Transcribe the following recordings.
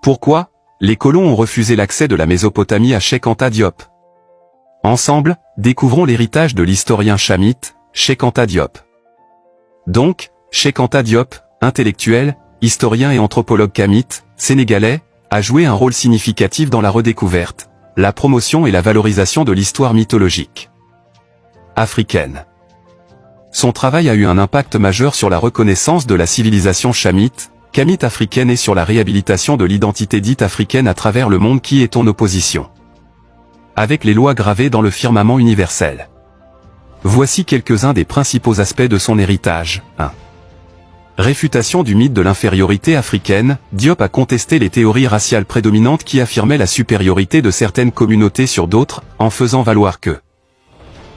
Pourquoi les colons ont refusé l'accès de la Mésopotamie à Cheikh Anta Diop? Ensemble, découvrons l'héritage de l'historien chamite, Cheikh Anta Diop. Donc, Cheikh Anta Diop, intellectuel, historien et anthropologue kamite, sénégalais, a joué un rôle significatif dans la redécouverte, la promotion et la valorisation de l'histoire mythologique africaine. Son travail a eu un impact majeur sur la reconnaissance de la civilisation chamite, kamite africaine et sur la réhabilitation de l'identité dite africaine à travers le monde qui est en opposition avec les lois gravées dans le firmament universel. Voici quelques-uns des principaux aspects de son héritage. 1. Réfutation du mythe de l'infériorité africaine. Diop a contesté les théories raciales prédominantes qui affirmaient la supériorité de certaines communautés sur d'autres, en faisant valoir que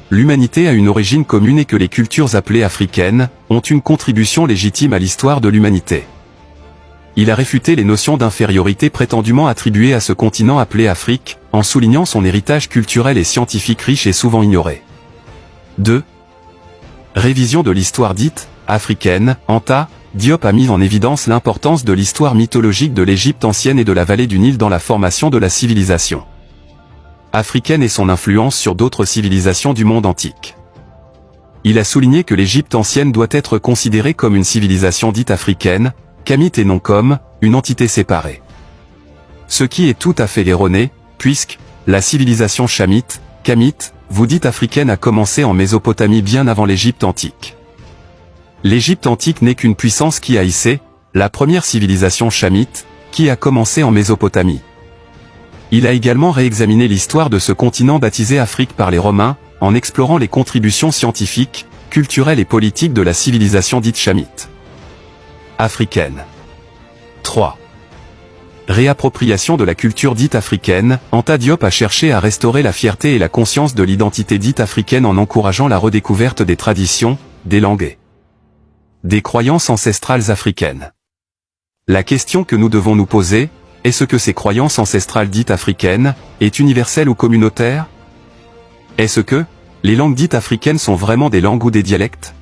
l'humanité a une origine commune et que les cultures appelées africaines ont une contribution légitime à l'histoire de l'humanité. Il a réfuté les notions d'infériorité prétendument attribuées à ce continent appelé Afrique, en soulignant son héritage culturel et scientifique riche et souvent ignoré. 2. Révision de l'histoire dite africaine. Anta Diop a mis en évidence l'importance de l'histoire mythologique de l'Égypte ancienne et de la vallée du Nil dans la formation de la civilisation africaine et son influence sur d'autres civilisations du monde antique. Il a souligné que l'Égypte ancienne doit être considérée comme une civilisation dite africaine, kamite et non comme une entité séparée. Ce qui est tout à fait erroné, puisque la civilisation chamite, kamite, vous dites africaine a commencé en Mésopotamie bien avant l'Égypte antique. L'Égypte antique n'est qu'une puissance qui a hissé la première civilisation chamite, qui a commencé en Mésopotamie. Il a également réexaminé l'histoire de ce continent baptisé Afrique par les Romains, en explorant les contributions scientifiques, culturelles et politiques de la civilisation dite chamite africaine. 3. Réappropriation de la culture dite africaine. Anta Diop a cherché à restaurer la fierté et la conscience de l'identité dite africaine en encourageant la redécouverte des traditions, des langues et des croyances ancestrales africaines. La question que nous devons nous poser, est-ce que ces croyances ancestrales dites africaines, est universelle ou communautaire? Est-ce que les langues dites africaines sont vraiment des langues ou des dialectes?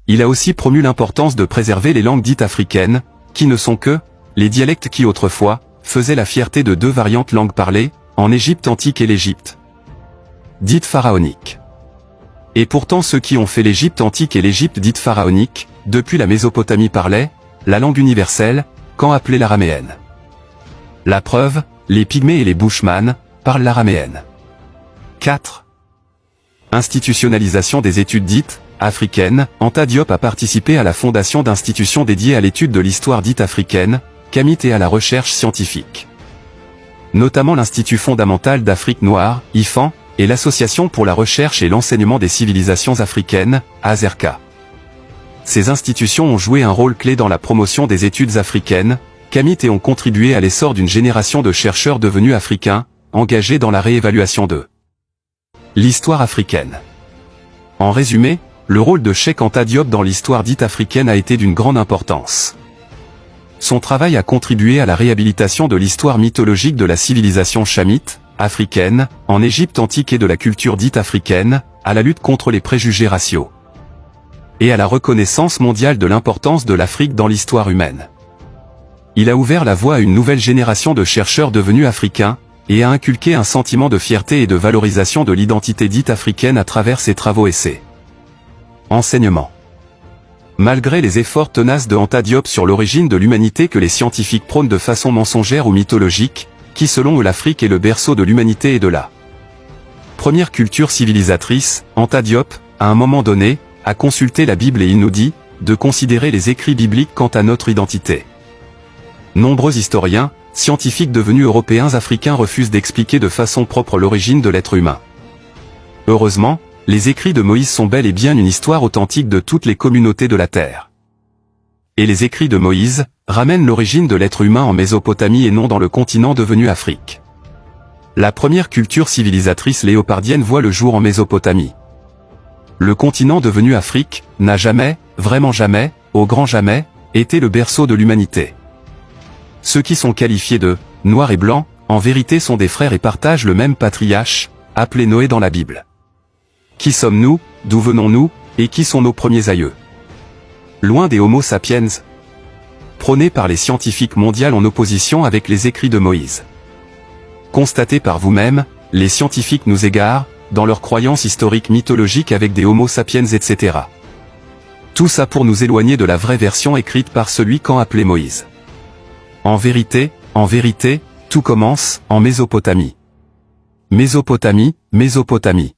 Il a aussi promu l'importance de préserver les langues dites africaines, qui ne sont que les dialectes qui autrefois faisaient la fierté de deux variantes langues parlées, en Égypte antique et l'Égypte dite pharaonique. Et pourtant ceux qui ont fait l'Égypte antique et l'Égypte dite pharaonique, depuis la Mésopotamie parlaient la langue universelle, quand appelée l'araméenne. La preuve, les Pygmées et les Bushman parlent l'araméenne. 4. Institutionnalisation des études dites africaine. Anta Diop a participé à la fondation d'institutions dédiées à l'étude de l'histoire dite africaine, kamite et à la recherche scientifique. Notamment l'Institut fondamental d'Afrique noire, IFAN, et l'Association pour la recherche et l'enseignement des civilisations africaines, AZERCA. Ces institutions ont joué un rôle clé dans la promotion des études africaines, kamite et ont contribué à l'essor d'une génération de chercheurs devenus africains, engagés dans la réévaluation de l'histoire africaine. En résumé, le rôle de Cheikh Anta Diop dans l'histoire dite africaine a été d'une grande importance. Son travail a contribué à la réhabilitation de l'histoire mythologique de la civilisation chamite, africaine, en Égypte antique et de la culture dite africaine, à la lutte contre les préjugés raciaux et à la reconnaissance mondiale de l'importance de l'Afrique dans l'histoire humaine. Il a ouvert la voie à une nouvelle génération de chercheurs devenus africains, et a inculqué un sentiment de fierté et de valorisation de l'identité dite africaine à travers ses travaux et ses enseignements. Malgré les efforts tenaces de Anta Diop sur l'origine de l'humanité que les scientifiques prônent de façon mensongère ou mythologique, qui selon eux l'Afrique est le berceau de l'humanité et de la première culture civilisatrice, Anta Diop, à un moment donné, a consulté la Bible et il nous dit de considérer les écrits bibliques quant à notre identité. Nombreux historiens, scientifiques devenus européens africains refusent d'expliquer de façon propre l'origine de l'être humain. Heureusement, les écrits de Moïse sont bel et bien une histoire authentique de toutes les communautés de la Terre. Et les écrits de Moïse ramènent l'origine de l'être humain en Mésopotamie et non dans le continent devenu Afrique. La première culture civilisatrice léopardienne voit le jour en Mésopotamie. Le continent devenu Afrique n'a jamais, vraiment jamais, au grand jamais, été le berceau de l'humanité. Ceux qui sont qualifiés de « noirs et blancs », en vérité sont des frères et partagent le même patriarche, appelé Noé dans la Bible. Qui sommes-nous, d'où venons-nous, et qui sont nos premiers aïeux? Loin des Homo sapiens. prônée par les scientifiques mondiaux en opposition avec les écrits de Moïse. Constatez par vous-même, les scientifiques nous égarent, dans leurs croyances historiques mythologiques avec des Homo sapiens etc. Tout ça pour nous éloigner de la vraie version écrite par celui qu'en appelé Moïse. En vérité, tout commence en Mésopotamie. Mésopotamie, Mésopotamie.